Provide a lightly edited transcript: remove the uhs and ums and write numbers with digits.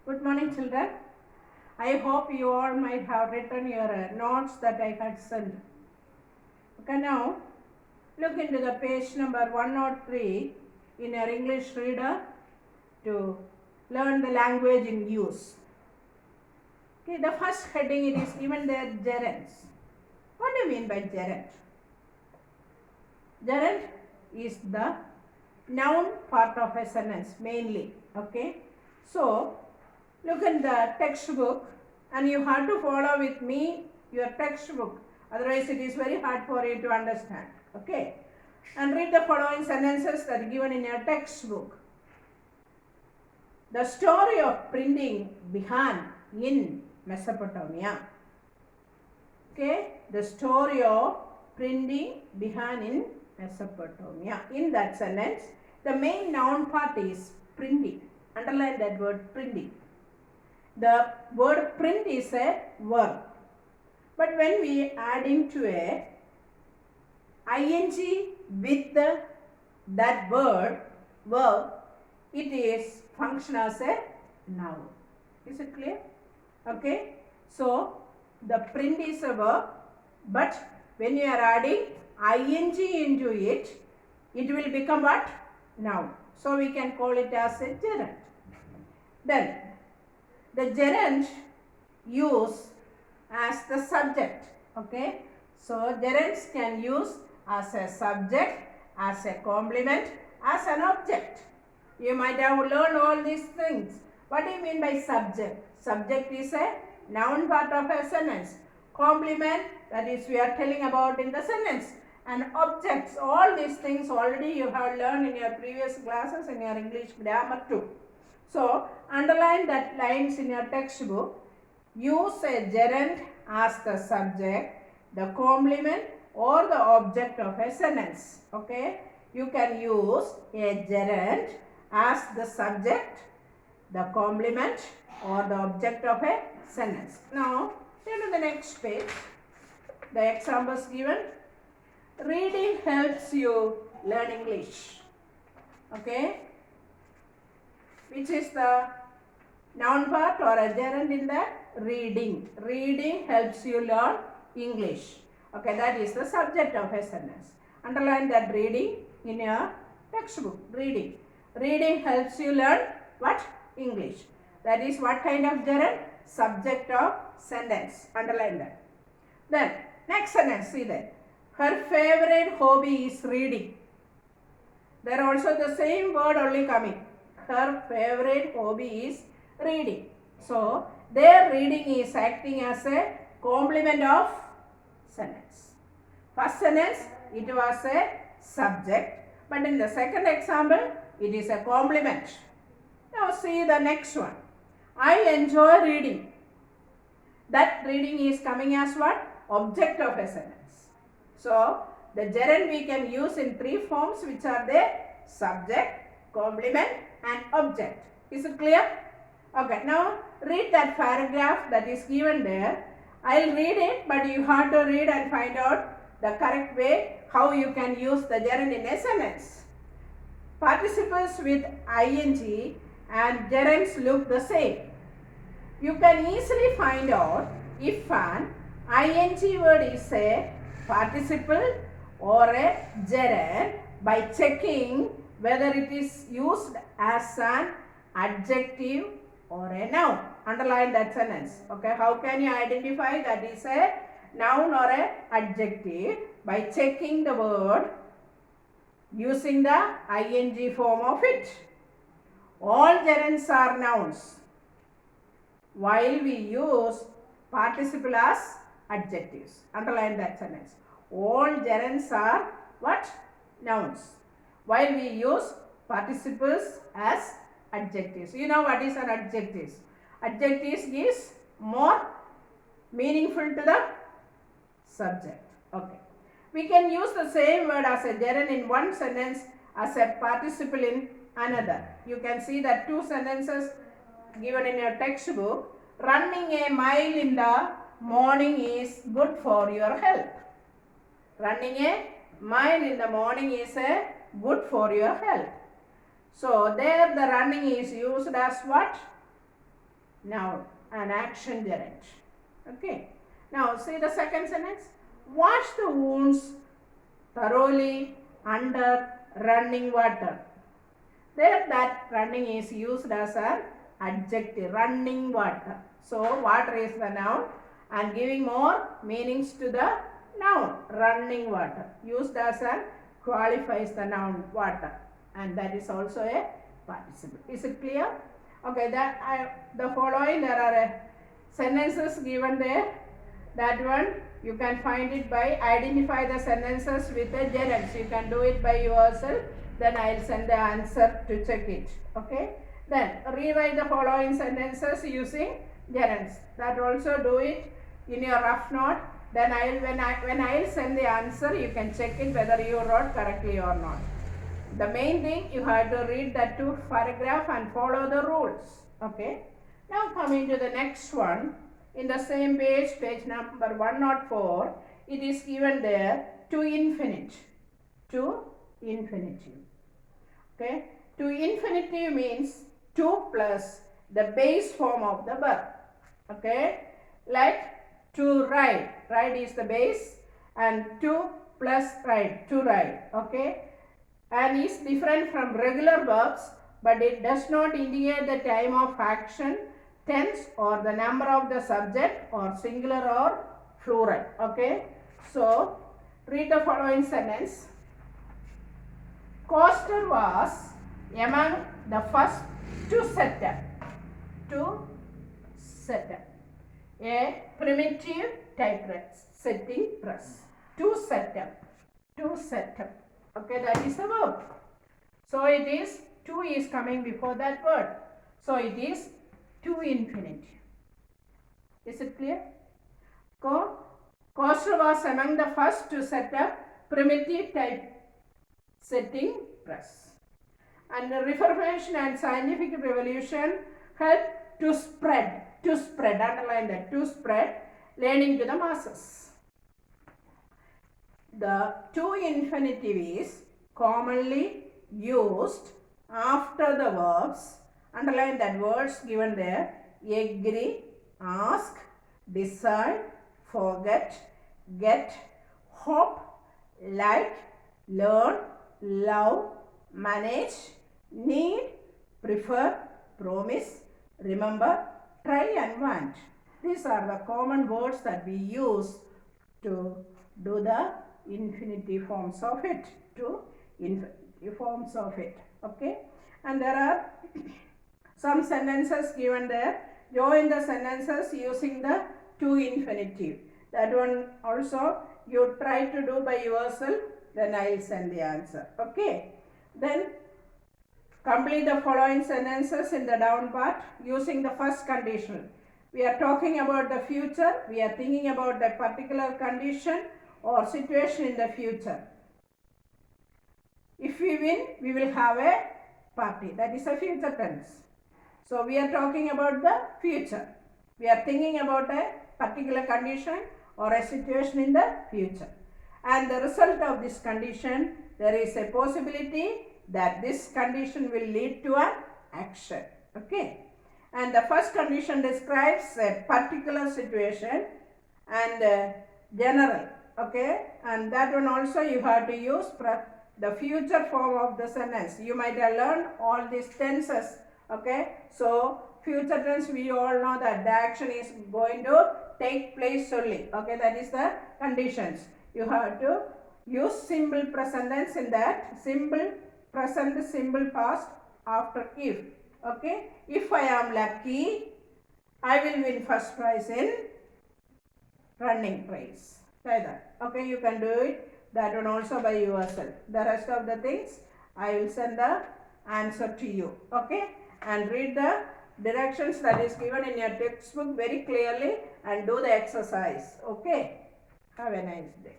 Good morning, children. I hope you all might have written your notes that I had sent. Okay, now look into the page number 103 in your English reader to learn the language in use. Okay, the first heading it is given there gerunds. What do you mean by gerund? Gerund is the noun part of a sentence mainly. Okay, so look in the textbook and you have to follow with me your textbook, otherwise it is very hard for you to understand. Okay, and read the following sentences that are given in your textbook. The story of printing began in Mesopotamia. Okay, the story of printing began in Mesopotamia. In that sentence, the main noun part is printing. Underline that word printing. The word print is a verb, but when we add into a ing with that verb, it is function as a noun. Is it clear? Okay. So the print is a verb, but when you are adding ing into it, it will become what? Noun. So we can call it as a gerund. Then the gerund use as the subject. Okay, so gerunds can use as a subject, as a complement, as an object. You might have learned all these things. What do you mean by subject? Subject is a noun part of a sentence. Complement, that is we are telling about in the sentence. And objects, all these things already you have learned in your previous classes in your English grammar too. So, underline that lines in your textbook. Use a gerund as the subject, the complement or the object of a sentence. Okay, you can use a gerund as the subject, the complement or the object of a sentence. Now, turn to the next page. The examples given. Reading helps you learn English. Okay, which is the noun part or a gerund in the reading. Reading helps you learn English. Okay, that is the subject of a sentence. Underline that reading in your textbook. Reading. Reading helps you learn what? English. That is what kind of gerund? Subject of sentence. Underline that. Then, next sentence, see that. Her favorite hobby is reading. There also the same word only coming. Her favorite hobby is reading. So, their reading is acting as a complement of sentence. First sentence, it was a subject, but in the second example, it is a complement. Now, see the next one. I enjoy reading. That reading is coming as what? Object of a sentence. So, the gerund we can use in three forms, which are the subject, complement and object. Is it clear? Okay, now read that paragraph that is given there. I'll read it, but you have to read and find out the correct way how you can use the gerund in a sentence. Participles with ing and gerunds look the same. You can easily find out if an ing word is a participle or a gerund by checking whether it is used as an adjective or a noun. Underline that sentence. Okay, how can you identify that is a noun or a adjective? By checking the word using the ing form of it. All gerunds are nouns, while we use participle as adjectives. Underline that sentence. All gerunds are what? Nouns, while we use participles as adjectives. You know what is an adjective? Adjectives is more meaningful to the subject. Okay. We can use the same word as a gerund in one sentence as a participle in another. You can see that two sentences given in your textbook. Running a mile in the morning is good for your health. Running a mile in the morning is good for your health. So, there the running is used as what? noun, an action gerund. Okay. Now see the second sentence. Wash the wounds thoroughly under running water. There that running is used as an adjective, running water. So water is the noun and giving more meanings to the noun, running water. Used as an qualifies the noun water, and that is also a participle. Is it clear? Okay, the following there are sentences given there. That one you can find it by identify the sentences with the gerunds. You can do it by yourself. Then I'll send the answer to check it. Okay. Then rewrite the following sentences using gerunds. That also do it in your rough note. Then when I'll send the answer, you can check it whether you wrote correctly or not. The main thing, you have to read that two paragraph and follow the rules. Okay. Now coming to the next one. In the same page, page number 104, it is given there to infinite. To infinitive. Okay. To infinitive means 2 plus the base form of the verb. Okay. Like to ride. Ride is the base and 2 plus ride. To ride. Okay. And is different from regular verbs, but it does not indicate the time of action, tense or the number of the subject or singular or plural. Okay. So read the following sentence. Coster was among the first to set up a primitive typesetting press. To set up. Okay, that is a verb. So it is to is coming before that word. So it is to infinitive. Is it clear? Coster was among the first to set up primitive typesetting press. And the Reformation and scientific revolution helped to spread, underline that, to spread learning to the masses. The to infinitive is commonly used after the verbs, underline that words given there, agree, ask, decide, forget, get, hope, like, learn, love, manage, need, prefer, promise, remember, try and want. These are the common words that we use to do the infinitive forms of it, to infinitive forms of it. Okay. And there are some sentences given there. Join the sentences using the to infinitive. That one also you try to do by yourself, then I will send the answer. Okay. Then complete the following sentences in the down part using the first conditional. We are talking about the future. We are thinking about the particular condition or situation in the future. If we win, we will have a party. That is a future tense. So we are talking about the future. We are thinking about a particular condition or a situation in the future. And the result of this condition, there is a possibility that this condition will lead to an action. Okay. And the first condition describes a particular situation and general. Okay. And that one also you have to use the future form of the sentence. You might have learned all these tenses. Okay. So future tense, we all know that the action is going to take place solely. Okay. That is the conditions. You have to use simple present tense in that. Simple present, simple past after if. Okay. If I am lucky, I will win first prize in running race. Like that. Okay, you can do it. That one also by yourself. The rest of the things, I will send the answer to you. Okay. And read the directions that is given in your textbook very clearly and do the exercise. Okay. Have a nice day.